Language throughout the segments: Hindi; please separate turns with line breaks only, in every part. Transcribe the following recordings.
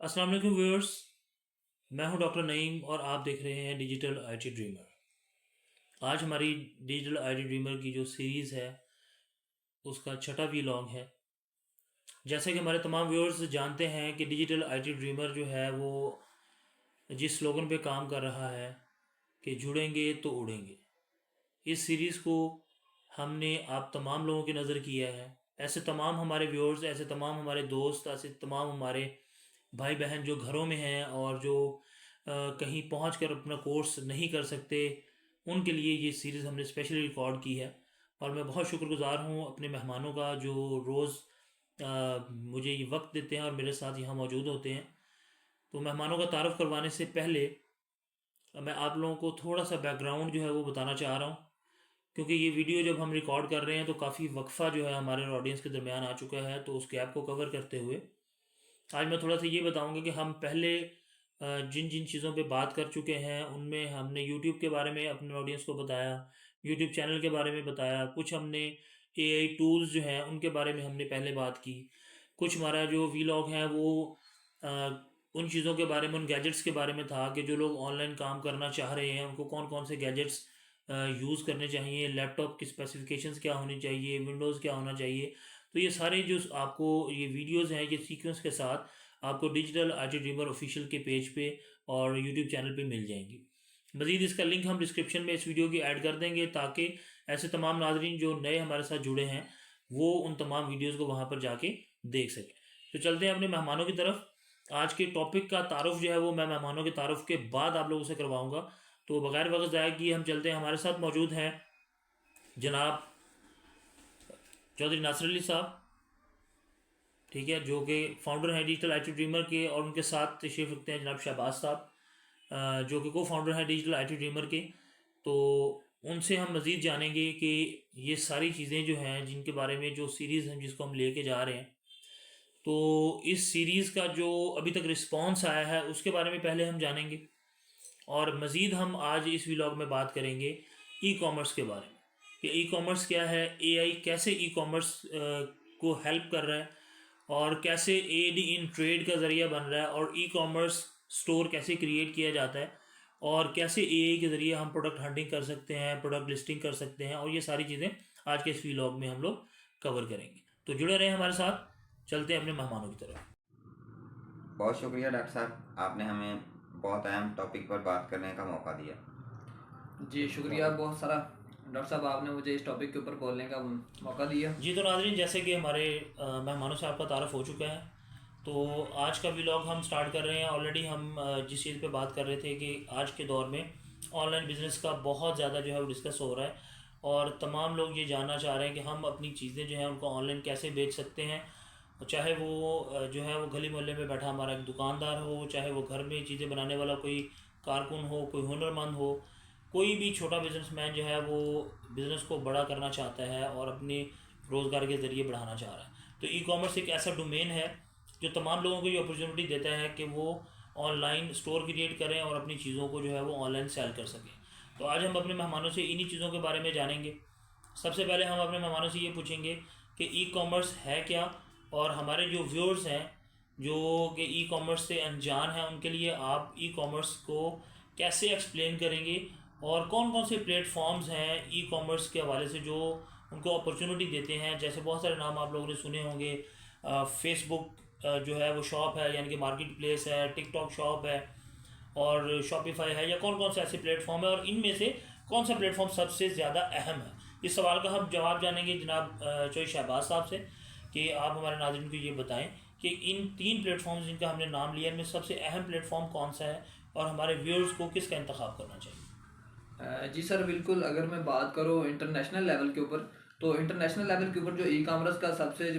अस्सलाम वालेकुम व्यूअर्स। मैं हूं डॉक्टर नईम और आप देख रहे हैं डिजिटल आईटी ड्रीमर। आज हमारी डिजिटल आईटी ड्रीमर की जो सीरीज़ है उसका छठा वीलॉग है। जैसे कि हमारे तमाम व्यूअर्स जानते हैं कि डिजिटल आईटी ड्रीमर जो है वो जिस स्लोगन पे काम कर रहा है कि जुड़ेंगे तो उड़ेंगे, इस सीरीज़ को हमने आप तमाम लोगों की नज़र किया है। ऐसे तमाम हमारे व्यूअर्स, ऐसे तमाम हमारे दोस्त, ऐसे तमाम हमारे भाई बहन जो घरों में हैं और जो कहीं पहुँच कर अपना कोर्स नहीं कर सकते, उनके लिए ये सीरीज़ हमने स्पेशली रिकॉर्ड की है। और मैं बहुत शुक्रगुज़ार हूँ अपने मेहमानों का जो रोज़ मुझे ये वक्त देते हैं और मेरे साथ यहाँ मौजूद होते हैं। तो मेहमानों का तारुफ़ करवाने से पहले मैं आप लोगों को थोड़ा सा बैकग्राउंड जो है वो बताना चाह रहा हूँ, क्योंकि ये वीडियो जब हम रिकॉर्ड कर रहे हैं तो काफ़ी वक्फ़ा जो है हमारे ऑडियंस के दरमियान आ चुका है। तो उस गैप को कवर करते हुए आज मैं थोड़ा सा ये बताऊंगा कि हम पहले जिन जिन चीज़ों पे बात कर चुके हैं उनमें हमने यूट्यूब के बारे में अपने ऑडियंस को बताया, यूट्यूब चैनल के बारे में बताया, कुछ हमने एआई टूल्स जो हैं उनके बारे में हमने पहले बात की, कुछ हमारा जो वीलॉग है वो अ, उन चीज़ों के बारे में, उन गैजेट्स के बारे में था कि जो लोग ऑनलाइन काम करना चाह रहे हैं उनको कौन कौन से गैजेट्स यूज़ करने चाहिए, लैपटॉप की स्पेसिफिकेशंस क्या होनी चाहिए, विंडोज़ क्या होना चाहिए। तो ये सारे जो आपको ये वीडियोस हैं ये सीक्वेंस के साथ आपको डिजिटल आईटी ड्रीमर ऑफिशियल के पेज पे और यूट्यूब चैनल पे मिल जाएंगी। मज़ीद इसका लिंक हम डिस्क्रिप्शन में इस वीडियो की ऐड कर देंगे ताकि ऐसे तमाम नाजरीन जो नए हमारे साथ जुड़े हैं वो उन तमाम वीडियोज़ को वहाँ पर जाके देख सकें। तो चलते हैं अपने मेहमानों की तरफ। आज के टॉपिक का तारुफ जो है वो मैं मेहमानों के तारुफ के बाद आप लोगों से करवाऊँगा। तो बगैर वक्त ज़ाया किए हम चलते हैं। हमारे साथ मौजूद हैं जनाब चौधरी नासिर अली साहब, ठीक है, जो कि फाउंडर हैं डिजिटल आईटी ड्रीमर के, और उनके साथ तशरीफ़ रखते हैं जनाब शहबाज साहब, जो कि को फाउंडर हैं डिजिटल आईटी ड्रीमर के। तो उनसे हम मज़ीद जानेंगे कि ये सारी चीज़ें जो हैं जिनके बारे में जो सीरीज़ हम जिसको हम लेके जा रहे हैं, तो इस सीरीज़ का जो अभी तक रिस्पॉन्स आया है उसके बारे में पहले हम जानेंगे। और मज़ीद हम आज इस व्लॉग में बात करेंगे ई कॉमर्स के बारे में कि ई कॉमर्स क्या है, एआई कैसे ई कॉमर्स को हेल्प कर रहा है, और कैसे एड इन ट्रेड का ज़रिया बन रहा है, और ई कॉमर्स स्टोर कैसे क्रिएट किया जाता है, और कैसे एआई के ज़रिए हम प्रोडक्ट हंटिंग कर सकते हैं, प्रोडक्ट लिस्टिंग कर सकते हैं। और ये सारी चीज़ें आज के इस व्लॉग में हम लोग कवर करेंगे। तो जुड़े रहें हमारे साथ। चलते हैं अपने मेहमानों की तरफ।
बहुत शुक्रिया डॉक्टर साहब, आपने हमें बहुत अहम टॉपिक पर बात करने का मौका दिया।
जी शुक्रिया बहुत सारा डॉक्टर साहब, आपने मुझे इस टॉपिक के ऊपर बोलने का मौका दिया।
जी तो नाज़रीन, जैसे कि हमारे मेहमानों से आपका तारुफ हो चुका है, तो आज का व्लॉग हम स्टार्ट कर रहे हैं। ऑलरेडी हम जिस चीज़ पे बात कर रहे थे कि आज के दौर में ऑनलाइन बिज़नेस का बहुत ज़्यादा जो है वो डिस्कस हो रहा है, और तमाम लोग ये जानना चाह रहे हैं कि हम अपनी चीज़ें जो हैं उनको ऑनलाइन कैसे बेच सकते हैं। चाहे वो जो है वो गली मोहल्ले में बैठा हमारा एक दुकानदार हो, चाहे वो घर में चीज़ें बनाने वाला कोई कारकुन हो, कोई हुनरमंद हो, कोई भी छोटा बिजनेसमैन जो है वो बिज़नेस को बड़ा करना चाहता है और अपने रोज़गार के ज़रिए बढ़ाना चाह रहा है। तो ई कॉमर्स एक ऐसा डोमेन है जो तमाम लोगों को ये अपॉर्चुनिटी देता है कि वो ऑनलाइन स्टोर क्रिएट करें और अपनी चीज़ों को जो है वो ऑनलाइन सेल कर सकें। तो आज हम अपने मेहमानों से इन्हीं चीज़ों के बारे में जानेंगे। सबसे पहले हम अपने मेहमानों से ये पूछेंगे कि ई कॉमर्स है क्या, और हमारे जो व्यूअर्स हैं जो कि ई कॉमर्स से अनजान हैं उनके लिए आप ई कॉमर्स को कैसे एक्सप्लेन करेंगे, और कौन कौन से प्लेटफॉर्म्स हैं ई कॉमर्स के हवाले से जो उनको अपॉर्चुनिटी देते हैं। जैसे बहुत सारे नाम आप लोगों ने सुने होंगे, फेसबुक जो है वो शॉप है, यानी कि मार्केट प्लेस है, टिकटॉक शॉप है, और शॉपिफाई है, या कौन कौन से ऐसे प्लेटफॉर्म है, और इनमें से कौन सा प्लेटफॉर्म सबसे ज़्यादा अहम है। इस सवाल का हम जवाब जानेंगे जनाब चौधरी शहबाज साहब से कि आप हमारे नाज़रीन को ये बताएं कि इन तीन प्लेटफॉर्म्स जिनका हमने नाम लिया इनमें सबसे अहम प्लेटफॉर्म कौन सा है, और हमारे व्यूअर्स को किसका इंतखाब करना चाहिए।
जी सर बिल्कुल, अगर मैं बात करूँ इंटरनेशनल लेवल के ऊपर, तो इंटरनेशनल लेवल के ऊपर जो ई कामर्स का सबसे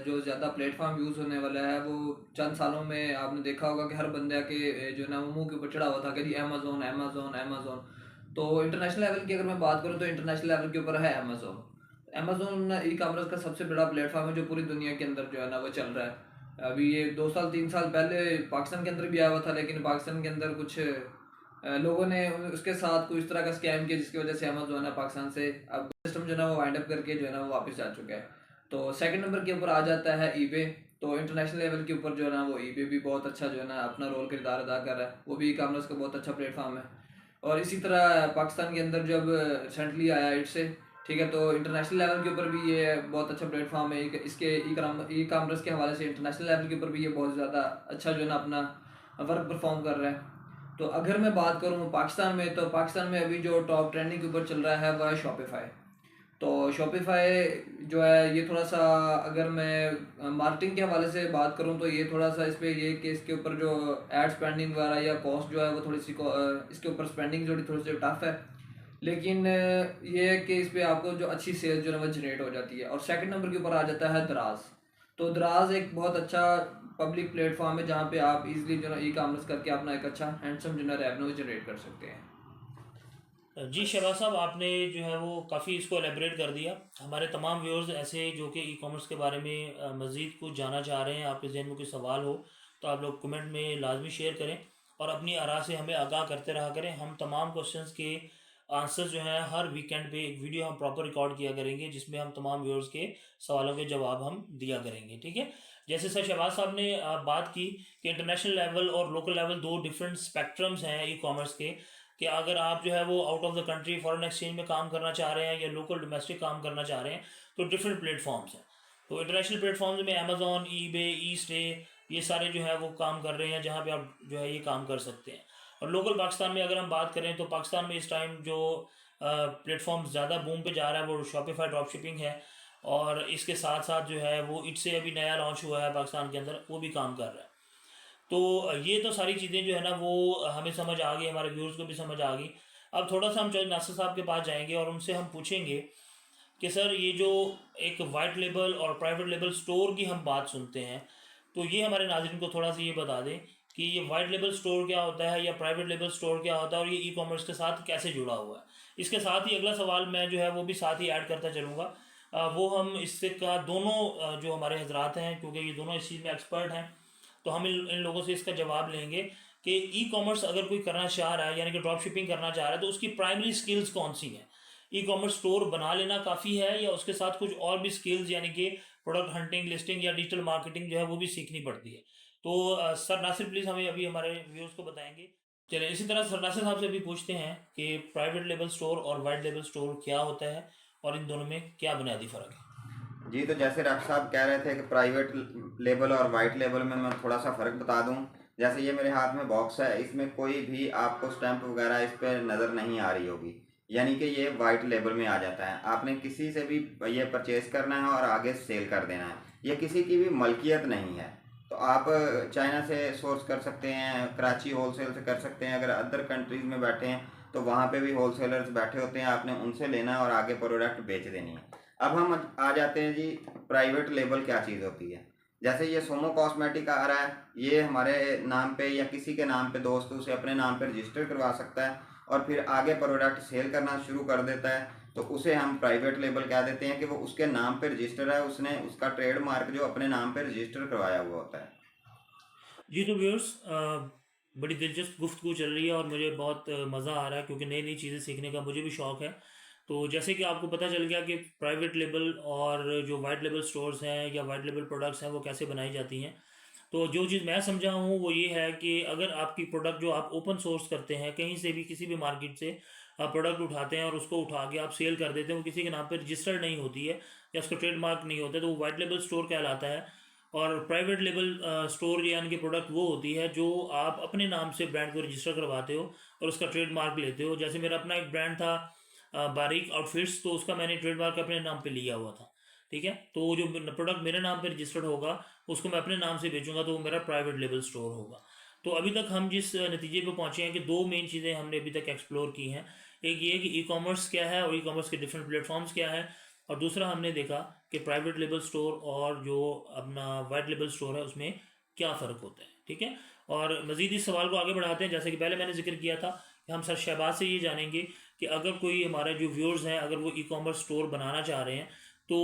जो ज़्यादा प्लेटफॉर्म यूज़ होने वाला है, वो चंद सालों में आपने देखा होगा कि हर बंदे के जो है ना वो मुंह के ऊपर चढ़ा हुआ था कि जी अमेजोन अमेजोन अमेजोन। तो इंटरनेशनल लेवल की अगर मैं बात करूँ तो इंटरनेशनल लेवल के ऊपर है अमेजोन। अमेजोन ई कामर्स का सबसे बड़ा प्लेटफॉर्म है जो पूरी दुनिया के अंदर जो है ना वो चल रहा है। अभी ये 2 साल 3 साल पहले पाकिस्तान के अंदर भी आया हुआ था, लेकिन पाकिस्तान के अंदर कुछ लोगों ने उसके साथ कुछ इस तरह का स्कैम किया जिसकी वजह से अमेजोन है पाकिस्तान से अब सिस्टम जो है ना वो वाइंड अप करके जो है ना वो वापस जा चुका है। तो सेकंड नंबर के ऊपर आ जाता है ईबे। तो इंटरनेशनल लेवल के ऊपर जो है ना वो ईबे भी बहुत अच्छा जो है ना अपना रोल किरदार अदा कर रहा है, वो भी ई कामर्स का बहुत अच्छा प्लेटफॉर्म है। और इसी तरह पाकिस्तान के अंदर जब रिसेंटली आया इट्स से, ठीक है, तो इंटरनेशनल लेवल के ऊपर भी ये बहुत अच्छा प्लेटफॉर्म है। इसके ई कामर्स के हवाले से इंटरनेशनल लेवल के ऊपर भी ये बहुत ज़्यादा अच्छा जो है ना अपना वर्क परफॉर्म कर रहा है। तो अगर मैं बात करूँ पाकिस्तान में, तो पाकिस्तान में अभी जो टॉप ट्रेंडिंग के ऊपर चल रहा है वह है शॉपिफाई। तो शॉपिफाई जो है ये थोड़ा सा, अगर मैं मार्केटिंग के हवाले से बात करूं तो ये थोड़ा सा इस पे ये कि इसके ऊपर जो एड स्पेंडिंग वगैरह या कॉस्ट जो है वो थोड़ी सी इसके ऊपर स्पेंडिंग थोड़ी सी टफ है। लेकिन ये है कि इस पे आपको जो अच्छी सेल्स जो है वो जनरेट हो जाती है। और सेकंड नंबर के ऊपर आ जाता है दराज। तो दराज एक बहुत अच्छा पब्लिक प्लेटफॉर्म है जहाँ पे आप इजीली जो है ई कामर्स करके अपना एक अच्छा हैंडसम जो है रेवेन्यू जनरेट कर सकते हैं।
जी शहबाज साहब, आपने जो है वो काफ़ी इसको एलेबरेट कर दिया। हमारे तमाम व्यूअर्स ऐसे जो कि ई कॉमर्स के बारे में मज़ीद कुछ जानना चाह रहे हैं, आपके जहन में कोई सवाल हो तो आप लोग कमेंट में लाजमी शेयर करें और अपनी आरा से हमें आगाह करते रहा करें। हम तमाम क्वेश्चंस के आंसर जो हैं हर वीकेंड पे एक वीडियो हम प्रॉपर रिकॉर्ड किया करेंगे, जिसमें हम तमाम व्यूअर्स के सवालों के जवाब हम दिया करेंगे। ठीक है। जैसे सर शहबाज साहब ने बात की कि इंटरनेशनल लेवल और लोकल लेवल दो डिफरेंट स्पेक्ट्रम्स हैं ई कॉमर्स के, कि अगर आप जो है वो out of the country foreign exchange में काम करना चाह रहे हैं या लोकल डोमेस्टिक काम करना चाह रहे हैं तो डिफरेंट प्लेटफॉर्म्स हैं। तो इंटरनेशनल प्लेटफॉर्म्स में अमेजोन, ईबे, ईस्टे, ये सारे जो है वो काम कर रहे हैं जहाँ पे आप जो है ये काम कर सकते हैं। और लोकल पाकिस्तान में अगर हम बात करें तो पाकिस्तान में इस टाइम जो प्लेटफॉर्म ज़्यादा बूम पे जा रहा है वो शॉपिफाई ड्रॉप शिपिंग है। और इसके साथ साथ जो है वो इट से अभी नया लॉन्च हुआ है पाकिस्तान के अंदर, वो भी काम कर रहा है। तो ये तो सारी चीज़ें जो है ना वो हमें समझ आ गई, हमारे व्यूअर्स को भी समझ आ गई। अब थोड़ा सा हम चौधरी नासिर साहब के पास जाएंगे और उनसे हम पूछेंगे कि सर ये जो एक वाइट लेबल और प्राइवेट लेबल स्टोर की हम बात सुनते हैं, तो ये हमारे नाज़रीन को थोड़ा सा ये बता दें कि ये वाइट लेबल स्टोर क्या होता है या प्राइवेट लेबल स्टोर क्या होता है और ये ई कॉमर्स के साथ कैसे जुड़ा हुआ है। इसके साथ ही अगला सवाल मैं जो है वो भी साथ ही ऐड करता चलूँगा। वो हम इससे का दोनों जो हमारे हजरात हैं, क्योंकि ये दोनों इस चीज़ में एक्सपर्ट हैं, तो हम इन लोगों से इसका जवाब लेंगे कि ई कॉमर्स अगर कोई करना चाह रहा है यानी कि ड्रॉप शिपिंग करना चाह रहा है तो उसकी प्राइमरी स्किल्स कौन सी हैं। ई कॉमर्स स्टोर बना लेना काफ़ी है या उसके साथ कुछ और भी स्किल्स यानी कि प्रोडक्ट हंटिंग, लिस्टिंग या डिजिटल मार्केटिंग जो है वो भी सीखनी पड़ती है। तो सर नासिर प्लीज़ हमें अभी हमारे व्यूअर्स को बताएंगे। चलिए इसी तरह सर नासिर साहब से भी पूछते हैं कि प्राइवेट लेबल स्टोर और वाइट लेबल स्टोर क्या होता है और इन दोनों में क्या बुनियादी फ़र्क है।
जी, तो जैसे डॉक्टर साहब कह रहे थे कि प्राइवेट लेबल और वाइट लेबल में मैं थोड़ा सा फ़र्क बता दूं। जैसे ये मेरे हाथ में बॉक्स है, इसमें कोई भी आपको स्टैंप वगैरह इस पर नज़र नहीं आ रही होगी, यानी कि ये वाइट लेबल में आ जाता है। आपने किसी से भी ये परचेज़ करना है और आगे सेल कर देना है, ये किसी की भी मलकियत नहीं है। तो आप चाइना से सोर्स कर सकते हैं, कराची होलसेल से कर सकते हैं, अगर अदर कंट्रीज़ में बैठे हैं तो वहाँ पे भी होलसेलर्स बैठे होते हैं, आपने उनसे लेना है और आगे प्रोडक्ट बेच देनी है। अब हम आ जाते हैं जी, प्राइवेट लेबल क्या चीज़ होती है। जैसे ये सोमो कॉस्मेटिक आ रहा है, ये हमारे नाम पे या किसी के नाम पे दोस्त उसे अपने नाम पे रजिस्टर करवा सकता है और फिर आगे प्रोडक्ट सेल करना शुरू कर देता है, तो उसे हम प्राइवेट लेबल कह देते हैं कि वो उसके नाम पे रजिस्टर है, उसने उसका ट्रेडमार्क जो अपने नाम पे रजिस्टर करवाया हुआ होता है।
जी तो व्यूअर्स, बड़ी दिलचस्प गुफ्तगू चल रही है और मुझे बहुत मज़ा आ रहा है क्योंकि नई नई चीज़ें सीखने का मुझे भी शौक़ है। तो जैसे कि आपको पता चल गया कि प्राइवेट लेबल और जो वाइट लेबल स्टोर्स हैं या वाइट लेबल प्रोडक्ट्स हैं वो कैसे बनाई जाती हैं, तो जो चीज़ मैं समझा हूँ वो ये है कि अगर आपकी प्रोडक्ट जो आप ओपन सोर्स करते हैं कहीं से भी किसी भी मार्केट से आप प्रोडक्ट उठाते हैं और उसको उठा के आप सेल कर देते हैं, वो किसी के नाम पर रजिस्टर्ड नहीं होती है या उसका ट्रेडमार्क नहीं होता है, तो वो वाइट लेबल स्टोर कहलाता है। और प्राइवेट लेबल स्टोर यानी कि प्रोडक्ट वो होती है जो आप अपने नाम से ब्रांड को रजिस्टर करवाते हो और उसका ट्रेडमार्क लेते हो। जैसे मेरा अपना एक ब्रांड था बारीक आउटफिट्स, तो उसका मैंने ट्रेडमार्क अपने नाम पे लिया हुआ था। ठीक है, तो जो प्रोडक्ट मेरे नाम पे रजिस्टर्ड होगा उसको मैं अपने नाम से बेचूंगा तो वो मेरा प्राइवेट लेबल स्टोर होगा। तो अभी तक हम जिस नतीजे पे पहुंचे हैं कि दो मेन चीज़ें हमने अभी तक एक्सप्लोर की हैं। एक ये कि ई कॉमर्स क्या है और ई कॉमर्स के डिफरेंट प्लेटफॉर्म्स क्या है, और दूसरा हमने देखा कि प्राइवेट लेबल स्टोर और जो अपना वाइट लेबल स्टोर है उसमें क्या फ़र्क होता है। ठीक है, और मज़ीद इस सवाल को आगे बढ़ाते हैं। जैसे कि पहले मैंने जिक्र किया था कि हम सर शहबाज से ये जानेंगे कि अगर कोई हमारे जो व्यूअर्स हैं अगर वो ई कॉमर्स स्टोर बनाना चाह रहे हैं तो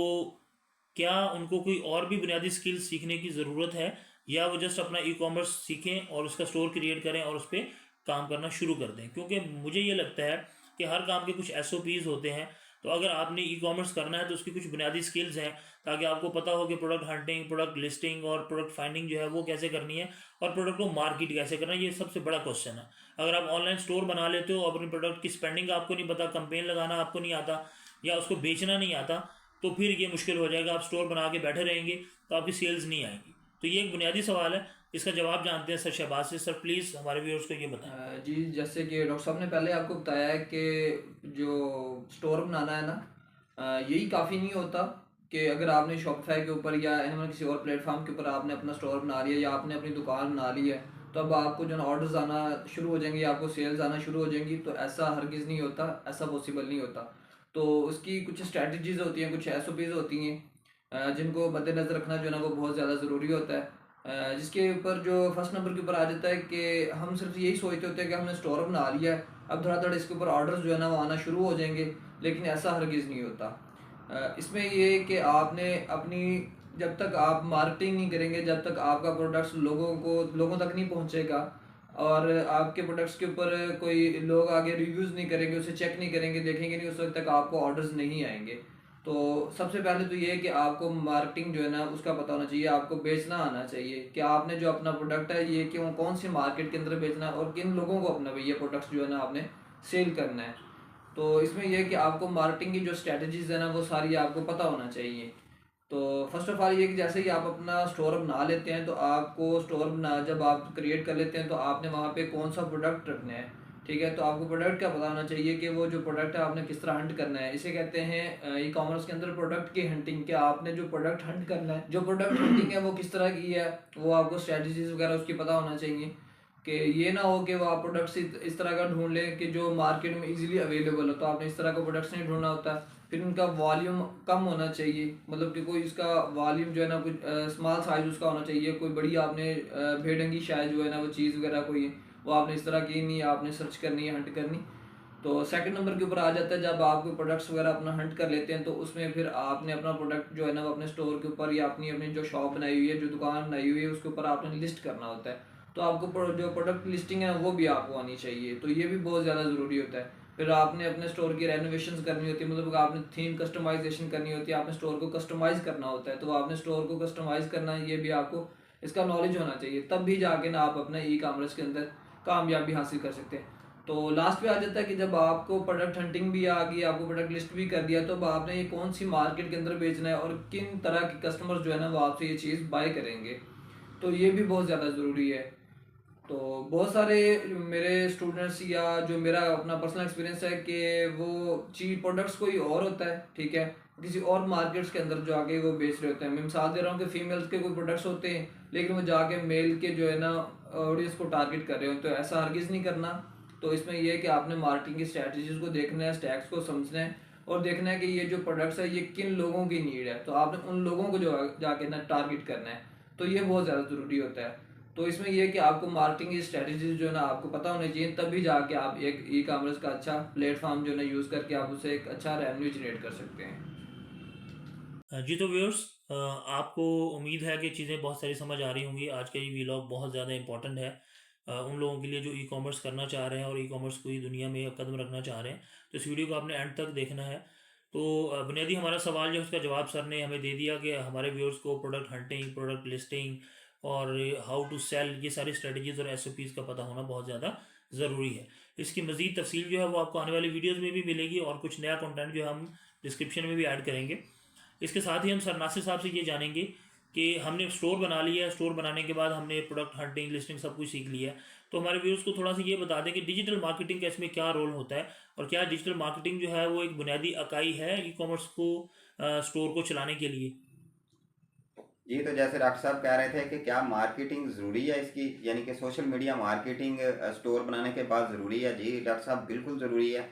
क्या उनको कोई और भी बुनियादी स्किल्स सीखने की ज़रूरत है या वो जस्ट अपना ई कॉमर्स सीखें और उसका स्टोर क्रिएट करें और उस पर काम करना शुरू कर दें। क्योंकि मुझे ये लगता है कि हर काम के कुछ SOPs होते हैं तो अगर आपने ई कॉमर्स करना है तो उसकी कुछ बुनियादी स्किल्स हैं, ताकि आपको पता हो कि प्रोडक्ट हंटिंग, प्रोडक्ट लिस्टिंग और प्रोडक्ट फाइंडिंग जो है वो कैसे करनी है, और प्रोडक्ट को मार्केट कैसे करना है। ये सबसे बड़ा क्वेश्चन है। अगर आप ऑनलाइन स्टोर बना लेते हो, अपने प्रोडक्ट की स्पेंडिंग आपको नहीं पता, कंपेन लगाना आपको नहीं आता, या उसको बेचना नहीं आता, तो फिर ये मुश्किल हो जाएगा। आप स्टोर बना के बैठे रहेंगे तो आपकी सेल्स नहीं आएंगी। तो ये एक बुनियादी सवाल है, इसका जवाब जानते हैं सर शहबाज से। सर प्लीज़ हमारे व्यूअर्स को ये बताएं।
जी, जैसे कि डॉक्टर साहब ने पहले आपको बताया है कि जो स्टोर बनाना है ना, यही काफ़ी नहीं होता कि अगर आपने शॉपिफाई के ऊपर या एनिमल किसी और प्लेटफॉर्म के ऊपर आपने अपना स्टोर बना लिया या आपने अपनी दुकान बना ली है, तो अब आपको जो ना ऑर्डर्स आना शुरू हो जाएंगे, आपको सेल्स आना शुरू हो जाएंगी। तो ऐसा हरगिज़ नहीं होता, ऐसा पॉसिबल नहीं होता। तो उसकी कुछ स्ट्रैटेजीज होती हैं, कुछ SOPs होती हैं, जिनको मद्देनज़र रखना जो है ना वो बहुत ज़्यादा ज़रूरी होता है। जिसके ऊपर जो फर्स्ट नंबर के ऊपर आ जाता है कि हम सिर्फ यही सोचते होते हैं कि हमने स्टोर बना लिया है, अब धड़ाधड़ इसके ऊपर ऑर्डर्स जो है ना वो आना शुरू हो जाएंगे, लेकिन ऐसा हरगिज़ नहीं होता। इसमें ये है कि आपने अपनी, जब तक आप मार्केटिंग नहीं करेंगे, जब तक आपका प्रोडक्ट्स लोगों तक नहीं पहुंचेगा और आपके प्रोडक्ट्स के ऊपर कोई लोग आगे रिव्यूज़ नहीं करेंगे, उसे चेक नहीं करेंगे, देखेंगे नहीं, उस वक्त तक आपको ऑर्डर्स नहीं आएंगे। तो सबसे पहले तो ये है कि आपको मार्केटिंग जो है ना उसका पता होना चाहिए, आपको बेचना आना चाहिए कि आपने जो अपना प्रोडक्ट है ये क्यों, कौन सी मार्केट के अंदर बेचना है और किन लोगों को अपना ये प्रोडक्ट्स जो है ना आपने सेल करना है। तो इसमें यह है कि आपको मार्केटिंग की जो स्ट्रेटजीज है ना वो सारी आपको पता होना चाहिए। तो फर्स्ट ऑफ ऑल ये कि जैसे ही आप अपना स्टोर बना लेते हैं, तो आपको स्टोर बना जब आप क्रिएट कर लेते हैं तो आपने वहाँ पे कौन सा प्रोडक्ट रखना है, ठीक है। तो आपको प्रोडक्ट का पता होना चाहिए कि वो जो प्रोडक्ट है आपने किस तरह हंट करना है। इसे कहते हैं ई कॉमर्स के अंदर प्रोडक्ट की हंटिंग। कि आपने जो प्रोडक्ट हंट करना है, जो प्रोडक्ट हंटिंग है वो किस तरह की है, वो आपको स्ट्रेटजीज वगैरह उसकी पता होना चाहिए। कि ये ना हो कि वो आप प्रोडक्ट्स इस तरह का ढूंढ लें कि जो मार्केट में इजीली अवेलेबल हो। तो आपने इस तरह का प्रोडक्ट्स नहीं ढूंढना होता। फिर उनका वॉल्यूम कम होना चाहिए, मतलब कि कोई इसका वॉल्यूम जो है ना कुछ स्मॉल साइज उसका होना चाहिए। कोई बड़ी आपने भेड़ंगी शायद जो है ना वो चीज़ वगैरह कोई वो आपने इस तरह की नहीं, आपने सर्च करनी है, हंट करनी। तो सेकंड नंबर के ऊपर आ जाता है जब आप कोई प्रोडक्ट्स वगैरह अपना हंट कर लेते हैं, तो उसमें फिर आपने अपना प्रोडक्ट जो है ना वो अपने स्टोर के ऊपर या अपनी अपनी जो शॉप बनाई हुई है, जो दुकान बनाई हुई है, उसके ऊपर आपने लिस्ट करना होता है। तो आपको जो प्रोडक्ट लिस्टिंग है वो भी आपको आनी चाहिए। तो ये भी बहुत ज़्यादा ज़रूरी होता है। फिर आपने अपने स्टोर की रेनोवेशन करनी होती है, मतलब आपने थीम कस्टमाइजेशन करनी होती है, आपने स्टोर को कस्टमाइज़ करना होता है। तो आपने स्टोर को कस्टमाइज़ करना है, ये भी आपको इसका नॉलेज होना चाहिए, तब भी जाके ना आप अपना ई कॉमर्स के अंदर कामयाबी हासिल कर सकते हैं। तो लास्ट पे आ जाता है कि जब आपको प्रोडक्ट हंटिंग भी आ गई, आपको प्रोडक्ट लिस्ट भी कर दिया, तो अब आपने ये कौन सी मार्केट के अंदर बेचना है और किन तरह के कस्टमर्स जो है ना वो आपसे ये चीज़ बाय करेंगे। तो ये भी बहुत ज़्यादा ज़रूरी है। तो बहुत सारे मेरे स्टूडेंट्स या जो मेरा अपना पर्सनल एक्सपीरियंस है कि वो चीज प्रोडक्ट्स कोई और होता है, ठीक है, किसी और मार्केट्स के अंदर जो आके वो बेच रहे होते हैं। मैं मिसाल दे रहा हूँ कि फीमेल्स के कोई प्रोडक्ट्स होते हैं, लेकिन वो जाके मेल के जो है ना ऑडियंस को टारगेट कर रहे हो। तो ऐसा हरगिज़ नहीं करना। तो इसमें यह है कि आपने मार्केटिंग की स्ट्रैटेजीज को देखना है, स्टैक्स को समझना है और देखना है कि ये जो प्रोडक्ट्स है ये किन लोगों की नीड है। तो आपने उन लोगों को जो जाके ना टारगेट करना है। तो ये बहुत ज़्यादा ज़रूरी होता है। तो इसमें यह है कि आपको मार्केटिंग की स्ट्रेटजीज जो है ना आपको पता होनी चाहिए, तभी जाके आप एक ई कॉमर्स का अच्छा प्लेटफॉर्म जो है ना यूज़ करके आप उसे एक अच्छा रेवेन्यू जनरेट कर सकते हैं।
जी तो व्यूअर्स, आपको उम्मीद है कि चीज़ें बहुत सारी समझ आ रही होंगी। आज का ये वीलॉग बहुत ज़्यादा इंपॉर्टेंट है उन लोगों के लिए जो ई कॉमर्स करना चाह रहे हैं और ई कॉमर्स पूरी दुनिया में कदम रखना चाह रहे हैं। तो इस वीडियो को आपने एंड तक देखना है। तो बुनियादी हमारा सवाल जो है उसका जवाब सर ने हमें दे दिया कि हमारे व्यूअर्स को प्रोडक्ट हंटिंग, प्रोडक्ट लिस्टिंग और हाउ टू सेल, ये सारी स्ट्रेटजीज और SOPs का पता होना बहुत ज़्यादा ज़रूरी है। इसकी मज़ीद तफसील जो है वो आपको आने वाली वीडियोज़ में भी मिलेगी और कुछ नया कंटेंट जो हम डिस्क्रिप्शन में भी ऐड करेंगे। इसके साथ ही हम सर नासिर साहब से ये जानेंगे कि हमने स्टोर बना लिया है, स्टोर बनाने के बाद हमने प्रोडक्ट हंटिंग, लिस्टिंग सब कुछ सीख लिया है। तो हमारे व्यूअर्स को थोड़ा सा ये बता दें कि डिजिटल मार्केटिंग का इसमें क्या रोल होता है और क्या डिजिटल मार्केटिंग जो है वो एक बुनियादी इकाई है ई कॉमर्स को, स्टोर को चलाने के लिए।
जी, तो जैसे डॉक्टर साहब कह रहे थे कि क्या मार्केटिंग ज़रूरी है इसकी, यानी कि सोशल मीडिया मार्केटिंग स्टोर बनाने के बाद ज़रूरी है। जी डॉक्टर साहब, बिल्कुल ज़रूरी है।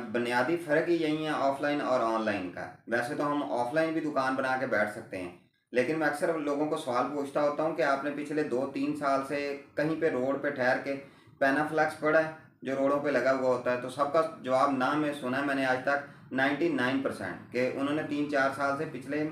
बुनियादी फ़र्क ही यही है ऑफलाइन और ऑनलाइन का। वैसे तो हम ऑफलाइन भी दुकान बना के बैठ सकते हैं, लेकिन मैं अक्सर लोगों को सवाल पूछता होता हूँ कि आपने पिछले 2-3 साल से कहीं पे रोड पे ठहर के पेनाफ्लेक्स पढ़ा है जो रोडों पे लगा हुआ होता है? तो सबका जवाब ना में सुना है मैंने आज तक 99% कि उन्होंने 3-4 साल से पिछले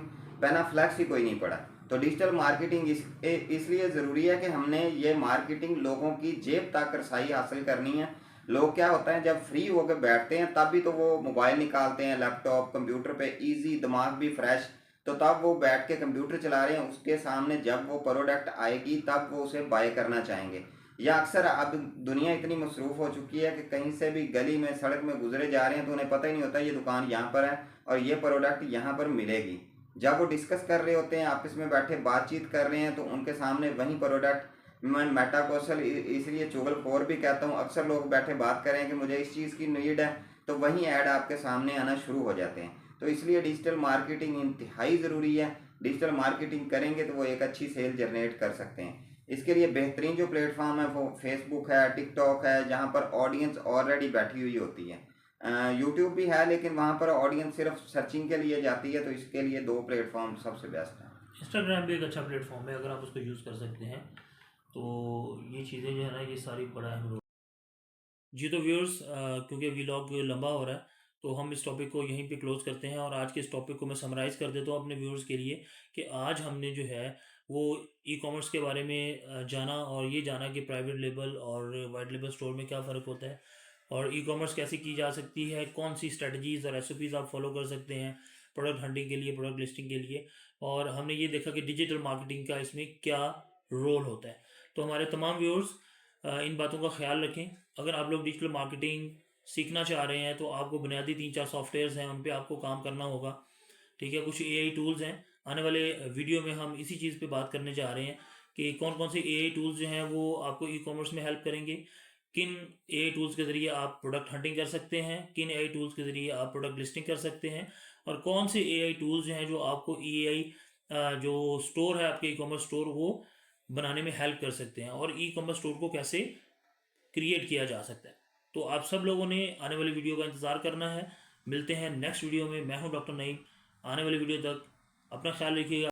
पेनाफ्लेक्स ही कोई नहीं पढ़ा। तो डिजिटल मार्केटिंग इसलिए ज़रूरी है कि हमने ये मार्केटिंग लोगों की जेब तक रसाई हासिल करनी है। लोग क्या होता है जब फ्री होकर बैठते हैं तब भी तो वो मोबाइल निकालते हैं, लैपटॉप कंप्यूटर पे, इजी, दिमाग भी फ्रेश, तो तब वो बैठ के कंप्यूटर चला रहे हैं, उसके सामने जब वो प्रोडक्ट आएगी तब वो उसे बाय करना चाहेंगे। या अक्सर अब दुनिया इतनी मसरूफ़ हो चुकी है कि कहीं से भी गली में सड़क में गुजरे जा रहे हैं तो उन्हें पता ही नहीं होता ये दुकान यहाँ पर है और ये प्रोडक्ट यहाँ पर मिलेगी। जब वो डिस्कस कर रहे होते हैं, आपस में बैठे बातचीत कर रहे हैं, तो उनके सामने वही प्रोडक्ट, मैं मेटा कौशल इसलिए चुगलखोर भी कहता हूँ, अक्सर लोग बैठे बात करें कि मुझे इस चीज़ की नीड है, तो वही ऐड आपके सामने आना शुरू हो जाते हैं। तो इसलिए डिजिटल मार्केटिंग इंतहाई ज़रूरी है। डिजिटल मार्केटिंग करेंगे तो वो एक अच्छी सेल जनरेट कर सकते हैं। इसके लिए बेहतरीन जो प्लेटफॉर्म है वो फेसबुक है, टिकटॉक है, जहाँ पर ऑडियंस ऑलरेडी बैठी हुई होती है। यूट्यूब भी है लेकिन वहाँ पर ऑडियंस सिर्फ सर्चिंग के लिए जाती है, तो इसके लिए दो प्लेटफॉर्म सबसे बेस्ट है।
इंस्टाग्राम भी एक अच्छा प्लेटफॉर्म है, अगर आप उसको यूज़ कर सकते हैं तो ये चीज़ें जो है ना, ये सारी बड़ा अहम रोल। जी तो व्यूअर्स, क्योंकि व्लॉग लंबा हो रहा है तो हम इस टॉपिक को यहीं पे क्लोज़ करते हैं, और आज के इस टॉपिक को मैं समराइज़ कर देता हूँ अपने व्यूअर्स के लिए कि आज हमने जो है वो ई कॉमर्स के बारे में जाना, और ये जाना कि प्राइवेट लेबल और वाइट लेबल स्टोर में क्या फ़र्क होता है, और ई कॉमर्स कैसे की जा सकती है, कौन सी स्ट्रेटजीज़ और एसओपीज़ आप फॉलो कर सकते हैं प्रोडक्ट हंटिंग के लिए, प्रोडक्ट लिस्टिंग के लिए। और हमने ये देखा कि डिजिटल मार्केटिंग का इसमें क्या रोल होता है। तो हमारे तमाम व्यूअर्स इन बातों का ख्याल रखें। अगर आप लोग डिजिटल मार्केटिंग सीखना चाह रहे हैं तो आपको बुनियादी 3-4 सॉफ्टवेयर्स हैं, उन पे आपको काम करना होगा। ठीक है, कुछ एआई टूल्स हैं, आने वाले वीडियो में हम इसी चीज़ पे बात करने जा रहे हैं कि कौन कौन से एआई टूल्स जो हैं वो आपको ई कॉमर्स में हेल्प करेंगे, किन एआई टूल्स के ज़रिए आप प्रोडक्ट हंटिंग कर सकते हैं, किन एआई टूल्स के ज़रिए आप प्रोडक्ट लिस्टिंग कर सकते हैं, और कौन से एआई टूल्स जो हैं जो आपको एआई जो स्टोर है आपके ई कॉमर्स स्टोर वो बनाने में हेल्प कर सकते हैं, और ई कॉमर्स स्टोर को कैसे क्रिएट किया जा सकता है। तो आप सब लोगों ने आने वाली वीडियो का इंतज़ार करना है। मिलते हैं नेक्स्ट वीडियो में। मैं हूं डॉक्टर नईम। आने वाली वीडियो तक अपना ख्याल रखिएगा।